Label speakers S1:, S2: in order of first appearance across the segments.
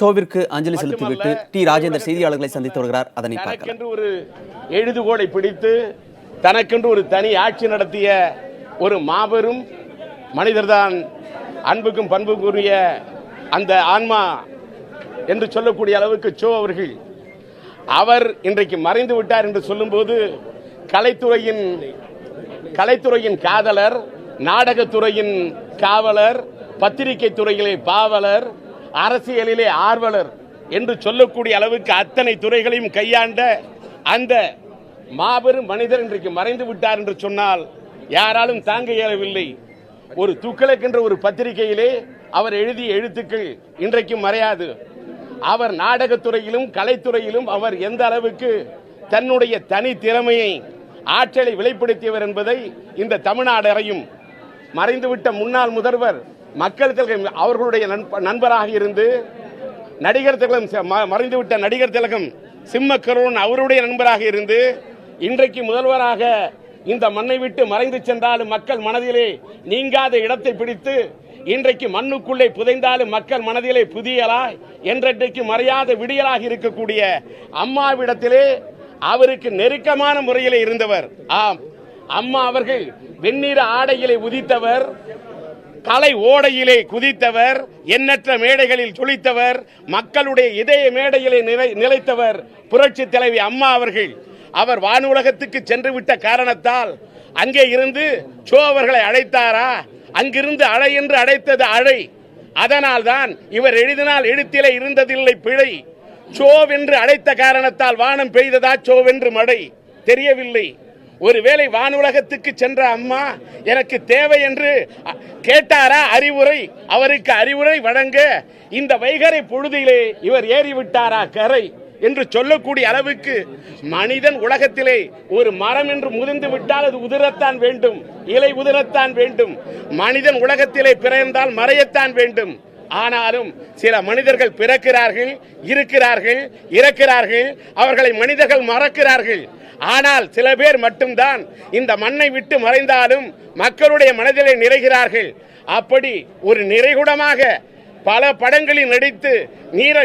S1: சோவிற்கு அஞ்சலி செலுத்திவிட்டு D Rajendar செய்தியாளர்களை சந்தித்து வருகிறார். அதனை
S2: தனக்கென்று ஒரு எழுதுகோலை பிடித்து தனக்கென்று ஒரு தனி ஆட்சி நடத்திய ஒரு மாபெரும் மனிதர்தான் அன்புக்கும் பண்புக்குரிய அந்த ஆன்மா என்று சொல்லக்கூடிய அளவுக்கு சோ அவர்கள். அவர் இன்றைக்கு மறைந்து விட்டார் என்று சொல்லும்போது கலைத்துறையின் காதலர், நாடகத்துறையின் காவலர், பத்திரிகை துறையிலே பாவலர், அரசியலிலே ஆர்வலர் என்று சொல்லக்கூடிய அளவுக்கு அத்தனை துறைகளையும் கையாண்ட அந்த மாபெரும் மனிதர் இன்றைக்கு மறைந்து விட்டார் என்று சொன்னால் யாராலும் தாங்க இயலவில்லை. ஒரு துக்ளக் என்ற ஒரு பத்திரிகையிலே அவர் எழுதிய எழுத்துக்கள் இன்றைக்கும் மறையாது. அவர் நாடகத்துறையிலும் கலைத்துறையிலும் அவர் எந்த அளவுக்கு தன்னுடைய தனி திறமையை, ஆற்றலை வெளிப்படுத்தியவர் என்பதை இந்த தமிழ்நாடு அறியும். மறைந்துவிட்ட முன்னாள் முதல்வர் மக்கள் திலகம் அவர்களுடைய நண்பராக இருந்து, நடிகர் திலகம் மறைந்துவிட்ட நடிகர் திலகம் சிம்மக்கரோன் அவருடைய நண்பராக இருந்து, இன்றைக்கு முதல்வராக இந்த மண்ணை விட்டு மறைந்து சென்றாலும் மக்கள் மனதிலே நீங்காத இடத்தை பிடித்து, இன்றைக்கு மண்ணுக்குள்ளே புதைந்தாலும் மக்கள் மனதிலே புதியலாய் என்றைக்கு மறையாத விடியலாக இருக்கக்கூடிய அம்மாவிடத்திலே அவருக்கு நெருக்கமான முறையிலே இருந்தவர். ஆம், அம்மா அவர்கள் வெண்ணிற ஆடையிலே உதித்தவர், கலை ஓடையிலே குதித்தவர், எண்ணற்ற மேடைகளில் துளித்தவர், மக்களுடைய இதய மேடையிலே நிலைத்தவர் புரட்சி தலைவி அம்மா அவர்கள். அவர் வானுலகத்துக்கு சென்று விட்ட காரணத்தால் அங்கே இருந்து சோ அவர்களை அழைத்தாரா? அங்கிருந்து அழை என்று அழைத்தது அழை. அதனால் தான் இவர் எழுதினால் எழுத்திலே இருந்ததில்லை பிழை. சோவென்று அழைத்த காரணத்தால் வானம் பெய்ததா சோவென்று மழை தெரியவில்லை. ஒருவேளை வானுலகத்துக்கு சென்ற அம்மா எனக்கு தேவை என்று கேட்டாரா அறிவுரை? அவருக்கு அறிவுரை வழங்க இந்த வைகரை பொழுதிலே இவர் ஏறிவிட்டாரா கரை என்று சொல்லக்கூடிய அளவுக்கு மனிதன் உலகத்திலே ஒரு மரம் என்று முதிர்ந்து விட்டால் அது உதிரத்தான் வேண்டும், இலை உதிரத்தான் வேண்டும். மனிதன் உலகத்திலே பிறந்தால் மறையத்தான் வேண்டும். ஆனாலும் சில மனிதர்கள் பிறக்கிறார்கள், இருக்கிறார்கள், இறக்கிறார்கள், அவர்களை மனிதர்கள் மறக்கிறார்கள். ஆனால் சில பேர் மட்டும்தான் இந்த மண்ணை விட்டு மறைந்தாலும் மக்களுடைய மனதிலே நிறைகிறார்கள். அப்படி ஒரு நிறைகுடமாக பல படங்களில் நடித்து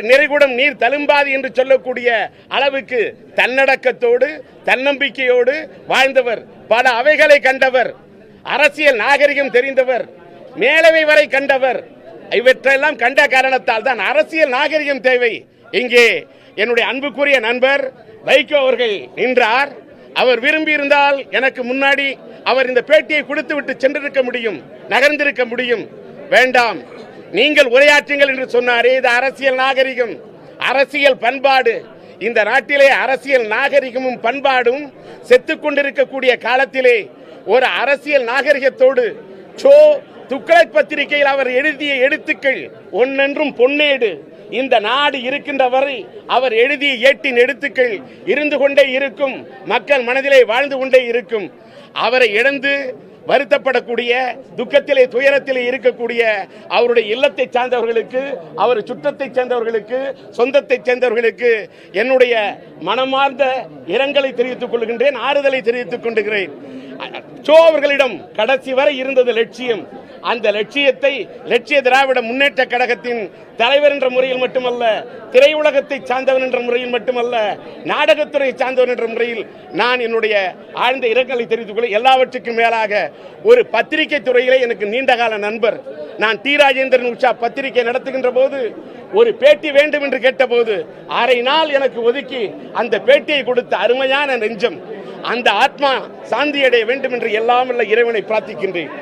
S2: நிறைகுடம் நீர் தழும்பாது என்று சொல்லக்கூடிய அளவுக்கு தன்னடக்கத்தோடு தன்னம்பிக்கையோடு வாழ்ந்தவர், பல அவைகளை கண்டவர், அரசியல் நாகரிகம் தெரிந்தவர், மேலவை வரை கண்டவர். இவற்றையெல்லாம் கண்ட காரணத்தால் தான் அரசியல் நாகரிகம் தேவை. இங்கே என்னுடைய அன்புக்குரிய நண்பர் வைகோ அவர்கள் நின்றார். அவர் விரும்பி இருந்தால் எனக்கு முன்னாடி அவர் இந்த பேட்டியை கொடுத்து விட்டு சென்றிருக்க முடியும், நகர்ந்திருக்க முடியும். வேண்டாம், நீங்கள் உரையாற்றுங்கள் என்று சொன்னாரே. இது அரசியல் நாகரிகம், அரசியல் பண்பாடு. இந்த நாட்டிலே அரசியல் நாகரிகமும் பண்பாடும் செத்துக் கொண்டிருக்கக்கூடிய காலத்திலே ஒரு அரசியல் நாகரிகத்தோடு சோ துக்ளக் பத்திரிகையில் அவர் எழுதிய எழுத்துக்கள் ஒன்னென்றும் பொன்னேடு. இந்த நாடு இருக்கின்ற வரை அவர் எழுதிய ஏட்டின் எழுத்துக்கள் இருந்து கொண்டே இருக்கும், மக்கள் மனதிலே வாழ்ந்து கொண்டே இருக்கும். அவரை இழந்து வருத்தப்படக்கூடிய, துக்கத்திலே துயரத்திலே இருக்கக்கூடிய அவருடைய இல்லத்தை சார்ந்தவர்களுக்கு, அவர் சுற்றத்தை சேர்ந்தவர்களுக்கு, சொந்தத்தை சேர்ந்தவர்களுக்கு என்னுடைய மனமார்ந்த இரங்கலை தெரிவித்துக் கொள்கின்றேன், ஆறுதலை தெரிவித்துக் கொள்கிறேன். சோ அவர்களிடம் கடைசி வரை இருந்தது லட்சியம். அந்த லட்சிய திராவிட முன்னேற்ற கழகத்தின் தலைவர் என்ற முறையில் மட்டுமல்ல, திரையுலகத்தை சார்ந்தவன் என்ற முறையில் மட்டுமல்ல, நாடகத்துறை சார்ந்தவன் என்ற முறையில் நான் என்னுடைய ஆழ்ந்த இரங்கலை தெரிவித்துக் கொள்ள, எல்லாவற்றுக்கும் மேலாக ஒரு பத்திரிகை துறையிலே எனக்கு நீண்டகால நண்பர். நான் டி ராஜேந்திரன் உஷா பத்திரிகை நடத்துகின்ற போது ஒரு பேட்டி வேண்டும் என்று கேட்டபோது அரை நாள் எனக்கு ஒதுக்கி அந்த பேட்டியை கொடுத்த அருமையான நெஞ்சம், அந்த ஆத்மா சாந்தியடைய வேண்டும் என்று எல்லாம் உள்ள இறைவனை பிரார்த்திக்கின்றேன்.